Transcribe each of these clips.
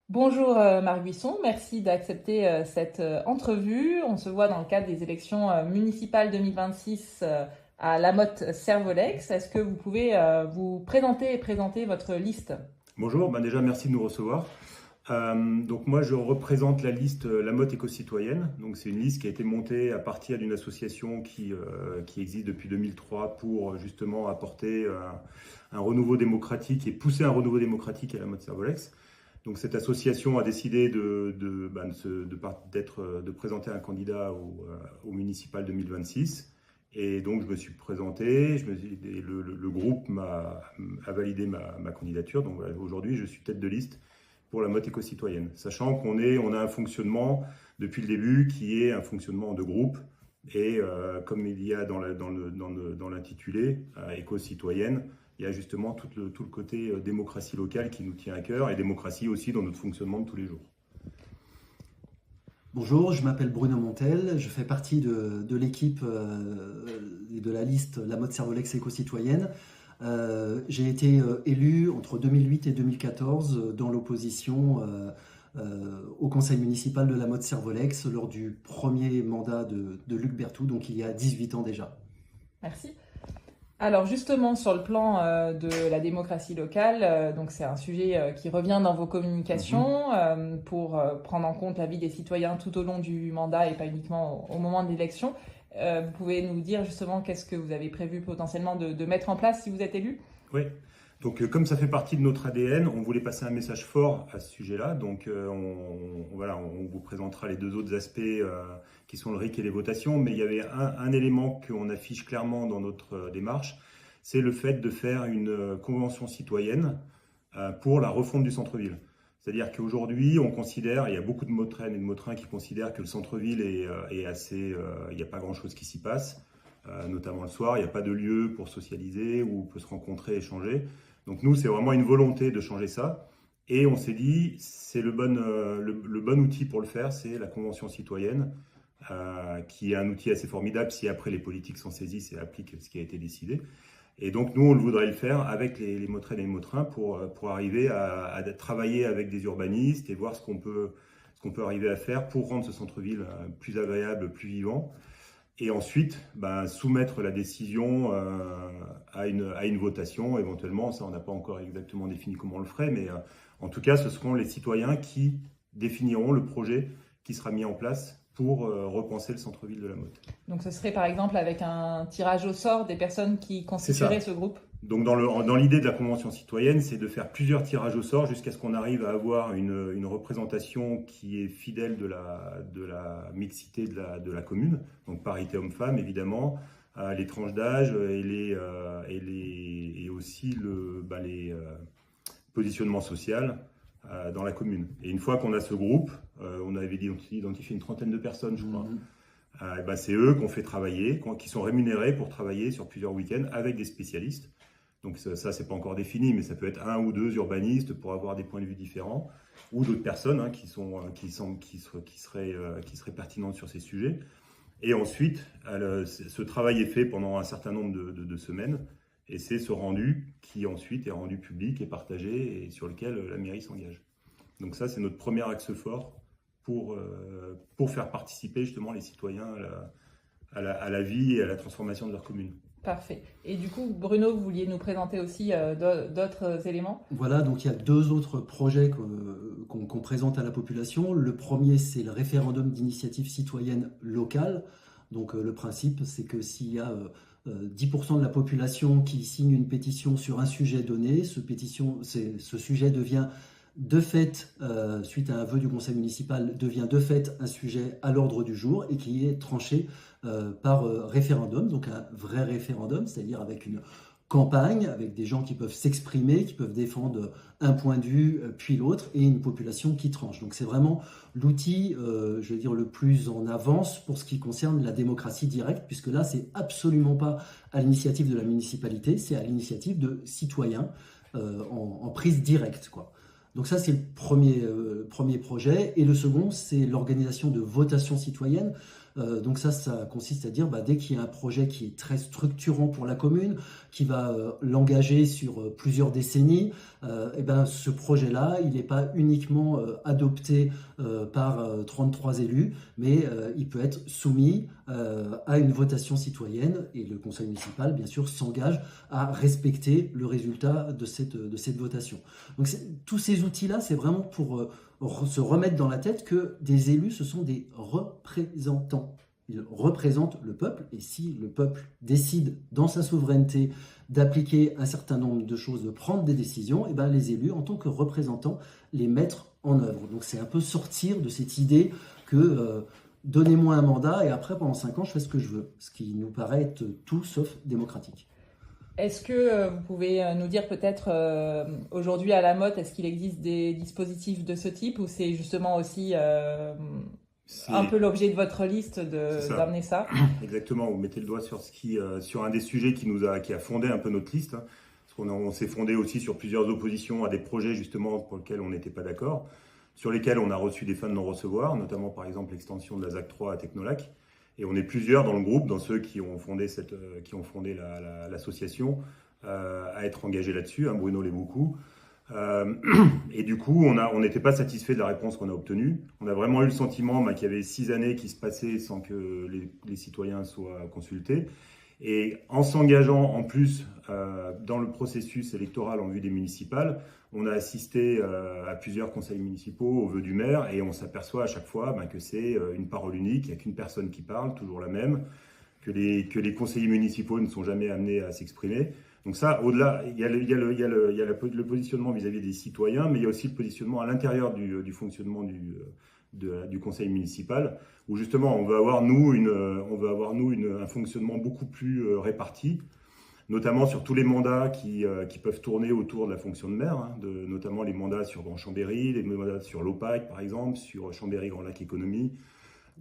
Bonjour Marc Buisson, merci d'accepter cette entrevue. On se voit dans le cadre des élections municipales 2026 à La Motte-Servolex. Est-ce que vous pouvez vous présenter et présenter votre liste? Bonjour, déjà merci de nous recevoir. Donc moi je représente la liste La Motte éco-citoyenne. Donc c'est une liste qui a été montée à partir d'une association qui existe depuis 2003 pour justement apporter un renouveau démocratique et pousser un renouveau démocratique à La Motte-Servolex. Donc cette association a décidé de présenter un candidat au municipal 2026. Et donc je me suis présenté, le groupe a validé ma candidature. Donc voilà, aujourd'hui je suis tête de liste pour la Motte éco-citoyenne. Sachant on a un fonctionnement depuis le début qui est un fonctionnement de groupe. Et comme il y a dans l'intitulé éco-citoyenne, il y a justement tout le côté démocratie locale qui nous tient à cœur et démocratie aussi dans notre fonctionnement de tous les jours. Bonjour, je m'appelle Bruno Montel, je fais partie de l'équipe et de la liste La Motte-Servolex éco-citoyenne. J'ai été élu entre 2008 et 2014 dans l'opposition au conseil municipal de La Motte-Servolex lors du premier mandat de Luc Berthoud, donc il y a 18 ans déjà. Merci. Alors justement sur le plan de la démocratie locale, donc c'est un sujet qui revient dans vos communications pour prendre en compte la vie des citoyens tout au long du mandat et pas uniquement au moment de l'élection. Vous pouvez nous dire justement qu'est-ce que vous avez prévu potentiellement de mettre en place si vous êtes élu? Oui. Donc, comme ça fait partie de notre ADN, on voulait passer un message fort à ce sujet-là. Donc, on vous présentera les deux autres aspects qui sont le RIC et les votations. Mais il y avait un élément qu'on affiche clairement dans notre démarche, c'est le fait de faire une convention citoyenne pour la refonte du centre-ville. C'est-à-dire qu'aujourd'hui, on considère, il y a beaucoup de Motrennes et de Motrin qui considèrent que le centre-ville est assez, il n'y a pas grand-chose qui s'y passe. Notamment le soir, il n'y a pas de lieu pour socialiser où on peut se rencontrer, échanger. Donc nous, c'est vraiment une volonté de changer ça. Et on s'est dit, c'est le bon outil pour le faire, c'est la Convention citoyenne, qui est un outil assez formidable si après les politiques s'en saisissent et appliquent ce qui a été décidé. Et donc nous, on voudrait le faire avec les Motrennes et les Motrins pour arriver à travailler avec des urbanistes et voir ce qu'on peut arriver à faire pour rendre ce centre-ville plus agréable, plus vivant. Et ensuite, soumettre la décision à une votation, éventuellement. Ça, on n'a pas encore exactement défini comment on le ferait, mais en tout cas, ce seront les citoyens qui définiront le projet qui sera mis en place pour repenser le centre-ville de la Motte. Donc ce serait par exemple avec un tirage au sort des personnes qui constitueraient ce groupe? Donc dans l'idée de la Convention citoyenne, c'est de faire plusieurs tirages au sort jusqu'à ce qu'on arrive à avoir une représentation qui est fidèle de la mixité de la commune, donc parité homme-femme évidemment, les tranches d'âge et aussi les positionnements sociaux dans la commune. Et une fois qu'on a ce groupe, on avait identifié une trentaine de personnes, je crois. C'est eux qu'on fait travailler, qui sont rémunérés pour travailler sur plusieurs week-ends avec des spécialistes. Donc ça c'est pas encore défini, mais ça peut être un ou deux urbanistes pour avoir des points de vue différents, ou d'autres personnes qui seraient pertinentes sur ces sujets. Et ensuite, ce travail est fait pendant un certain nombre de semaines, et c'est ce rendu qui ensuite est rendu public et partagé, et sur lequel la mairie s'engage. Donc ça, c'est notre premier axe fort pour faire participer justement les citoyens à la vie et à la transformation de leur commune. Parfait. Et du coup, Bruno, vous vouliez nous présenter aussi d'autres éléments? Voilà, donc il y a deux autres projets qu'on présente à la population. Le premier, c'est le référendum d'initiative citoyenne locale. Donc le principe, c'est que s'il y a 10% de la population qui signe une pétition sur un sujet donné, ce sujet devient de fait, suite à un vœu du conseil municipal, devient de fait un sujet à l'ordre du jour et qui est tranché par référendum, donc un vrai référendum, c'est-à-dire avec une campagne, avec des gens qui peuvent s'exprimer, qui peuvent défendre un point de vue, puis l'autre, et une population qui tranche. Donc c'est vraiment l'outil, je veux dire, le plus en avance pour ce qui concerne la démocratie directe, puisque là, c'est absolument pas à l'initiative de la municipalité, c'est à l'initiative de citoyens en prise directe, quoi. Donc ça, c'est le premier projet. Et le second, c'est l'organisation de votations citoyennes. Donc ça consiste à dire, dès qu'il y a un projet qui est très structurant pour la commune, qui va l'engager sur plusieurs décennies, ce projet-là, il n'est pas uniquement adopté par 33 élus, mais il peut être soumis à une votation citoyenne, et le conseil municipal, bien sûr, s'engage à respecter le résultat de cette votation. Donc tous ces outils-là, c'est vraiment pour se remettre dans la tête que des élus, ce sont des représentants. Ils représentent le peuple, et si le peuple décide dans sa souveraineté d'appliquer un certain nombre de choses, de prendre des décisions, les élus, en tant que représentants, les mettre en œuvre. Donc c'est un peu sortir de cette idée que donnez-moi un mandat et après pendant 5 ans je fais ce que je veux, ce qui nous paraît être tout sauf démocratique. Est-ce que vous pouvez nous dire peut-être aujourd'hui à la Motte, est-ce qu'il existe des dispositifs de ce type, ou c'est justement aussi un peu l'objet de votre liste d'amener ça? Exactement, vous mettez le doigt sur un des sujets qui a fondé un peu notre liste, hein, parce qu'on s'est fondé aussi sur plusieurs oppositions à des projets justement pour lesquels on n'était pas d'accord, sur lesquels on a reçu des fins de non-recevoir, notamment par exemple l'extension de la ZAC 3 à Technolac. Et on est plusieurs dans le groupe, dans ceux qui ont fondé l'association, à être engagés là-dessus. Hein, Bruno l'est beaucoup. Et du coup, on n'était pas satisfait de la réponse qu'on a obtenue. On a vraiment eu le sentiment qu'il y avait 6 années qui se passaient sans que les citoyens soient consultés. Et en s'engageant en plus dans le processus électoral en vue des municipales, on a assisté à plusieurs conseils municipaux au vœu du maire, et on s'aperçoit à chaque fois que c'est une parole unique, il n'y a qu'une personne qui parle, toujours la même, que les conseillers municipaux ne sont jamais amenés à s'exprimer. Donc ça, au-delà, il y a le positionnement vis-à-vis des citoyens, mais il y a aussi le positionnement à l'intérieur du fonctionnement du conseil municipal, où justement on veut avoir un fonctionnement beaucoup plus réparti, notamment sur tous les mandats qui peuvent tourner autour de la fonction de maire, hein, notamment les mandats sur Grand Chambéry, les mandats sur l'OPAC par exemple, sur Chambéry Grand Lac Économie,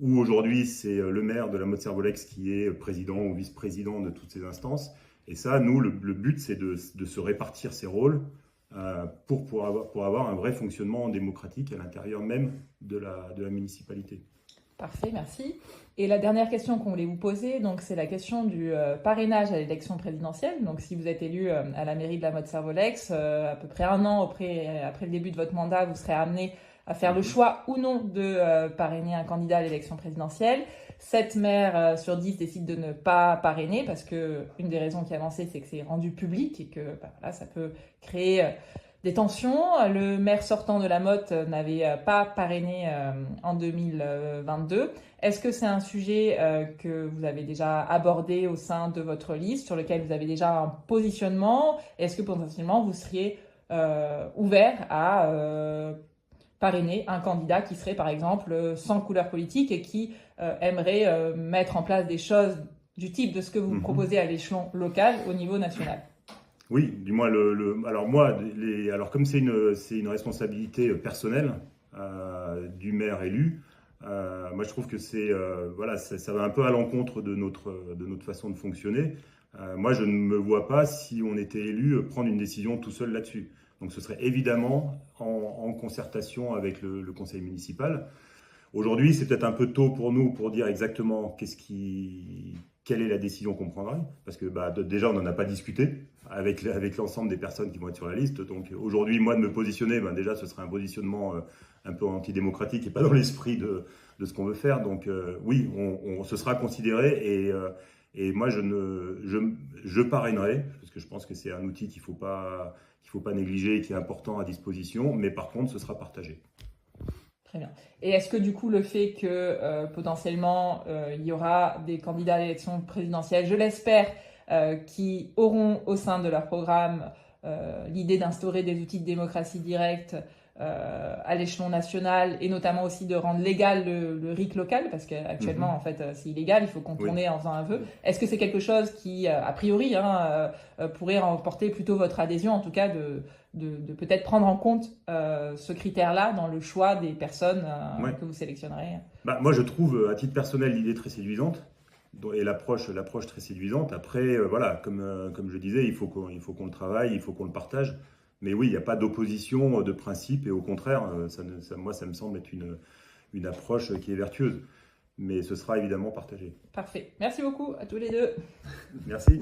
où aujourd'hui c'est le maire de la Motte-Servolex qui est président ou vice-président de toutes ces instances. Et ça, nous, le but, c'est de se répartir ces rôles pour avoir un vrai fonctionnement démocratique à l'intérieur même de la municipalité. Parfait, merci. Et la dernière question qu'on voulait vous poser, donc, c'est la question du parrainage à l'élection présidentielle. Donc, si vous êtes élu à la mairie de la Motte-Servolex, à peu près 1 an après le début de votre mandat, vous serez amené à faire le choix ou non de parrainer un candidat à l'élection présidentielle. 7 maires sur 10 décident de ne pas parrainer parce que une des raisons qui est avancée, c'est que c'est rendu public et que ça peut créer des tensions. Le maire sortant de la Motte n'avait pas parrainé en 2022. Est-ce que c'est un sujet que vous avez déjà abordé au sein de votre liste, sur lequel vous avez déjà un positionnement? Est-ce que potentiellement vous seriez ouvert à parrainer un candidat qui serait par exemple sans couleur politique et qui aimerait mettre en place des choses du type de ce que vous proposez à l'échelon local au niveau national? Oui, du moins alors comme c'est une responsabilité personnelle du maire élu, moi je trouve que ça va un peu à l'encontre de notre façon de fonctionner. Moi je ne me vois pas, si on était élu, prendre une décision tout seul là-dessus. Donc ce serait évidemment en concertation avec le conseil municipal. Aujourd'hui, c'est peut-être un peu tôt pour nous pour dire exactement quelle est la décision qu'on prendra, parce que déjà on n'en a pas discuté avec l'ensemble des personnes qui vont être sur la liste. Donc aujourd'hui, moi de me positionner, déjà ce serait un positionnement un peu antidémocratique et pas dans l'esprit de ce qu'on veut faire. Donc oui, ce sera considéré, et moi je parrainerai, parce que je pense que c'est un outil qu'il faut pas négliger et qui est important à disposition, mais par contre ce sera partagé. Très bien. Et est-ce que du coup le fait que potentiellement il y aura des candidats à l'élection présidentielle, je l'espère, qui auront au sein de leur programme l'idée d'instaurer des outils de démocratie directe à l'échelon national, et notamment aussi de rendre légal le RIC local, parce qu'actuellement en fait c'est illégal, il faut contourner en faisant un vœu. Est-ce que c'est quelque chose qui a priori pourrait remporter plutôt votre adhésion, en tout cas de peut-être prendre en compte ce critère-là dans le choix des personnes que vous sélectionnerez? Moi je trouve à titre personnel l'idée très séduisante et l'approche très séduisante. Après comme je disais, il faut qu'on le travaille, il faut qu'on le partage. Mais oui, il n'y a pas d'opposition de principe, et au contraire, moi, ça me semble être une approche qui est vertueuse. mais ce sera évidemment partagé. Parfait. Merci beaucoup à tous les deux. Merci.